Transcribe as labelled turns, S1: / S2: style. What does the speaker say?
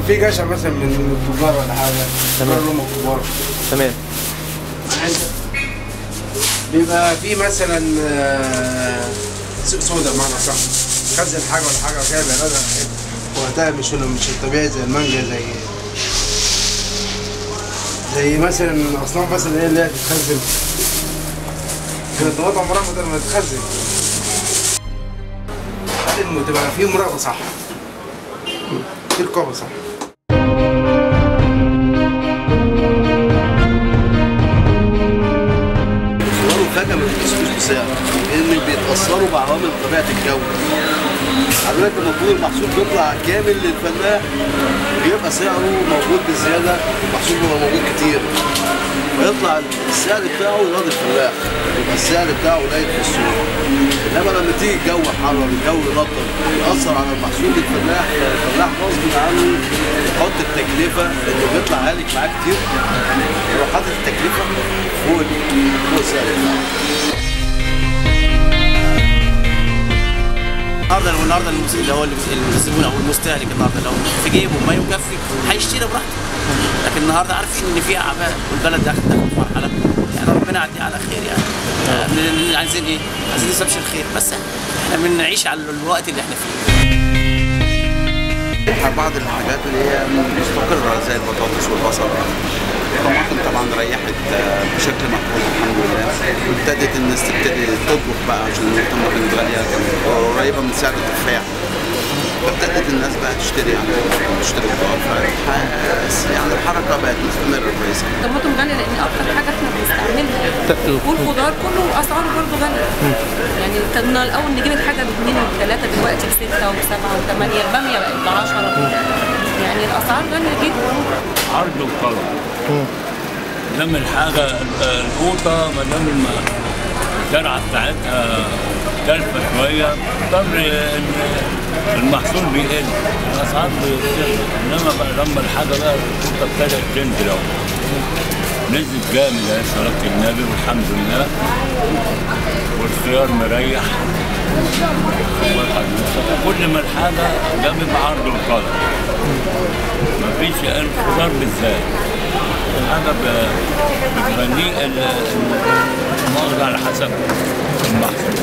S1: في جشع مثلا من التجار ولا حاجه، تمام اللي هم كبار،
S2: تمام.
S1: بيبقى في مثلا سوق سودا بمعنى صح، خزن حاجه ولا حاجه وكده بيعرضها وقتها مش الطبيعي زي المانجا، زي مثلا اصناف مثلا ايه اللي هي تتخزن. الطماطم عمرها ما تتخزن. لازم تبقى في مراقبه صح، في رقابه صح.
S3: فجأة ما بيتأثروش بسعر، لأن بيتأثروا بعوامل طبيعة الجو. حضرتك المفروض المحصول بيطلع كامل للفلاح بيبقى سعره موجود بزيادة، المحصول بيبقى موجود كتير. فيطلع السعر بتاعه يراضي الفلاح، يبقى السعر بتاعه قليل في السوق. إنما لما تيجي الجو حرر، الجو يرطب، يأثر على المحصول للفلاح، فالفلاح غصب عنه يحط التكلفة اللي بيطلع هالك معاه كتير، يروح حاطط التكلفة فوق السعر بتاعه.
S4: النهارده اللي هو الزبون او المستهلك النهارده لو في جيبه ما يكفي هيشتري براحته، لكن النهارده عارفين ان في اعباء والبلد داخل في مرحله يعني ربنا يعدي على خير يعني. عايزين ايه؟ عايزين نستبشر خير، بس احنا بنعيش على الوقت اللي احنا فيه.
S3: بعض الحاجات اللي هي مستقرة زي البطاطس والبصل، الطماطم طبعا ريحت بشكل مقبول الحمد لله، وابتدت الناس تبتدي تطبخ بقى عشان الطماطم غالية قريبة من سعر التفاح، فابتدت الناس بقى تشتري تشتري خضار، يعني الحركة بقت مستمرة كويسة.
S5: الطماطم غالية لأن أكتر حاجة احنا بنستعملها، والخضار كله أسعاره برضه غالية. يعني كنا الأول نجيب الحاجة ب2 و3، دلوقتي ب6 و7 و8، البامية بقت ب10. يعني الأسعار غالية جدا.
S6: عرض وطلب. دام الحاجة القوطة ما دام الزرعة بتاعتها تلفة شوية تضطر إن المحصول بيقل، الأسعار بتقل، إنما لما الحاجة بقى القوطة ابتدت تنزل أهو. نزلت جامد يا صلاة النبي والحمد لله، والخيار مريح. كل ما الحاجة جنب بعرض وطلب. مفيش الخضار بالذات. الحاجة بتغنيه المؤاخذة على حسب المحصول.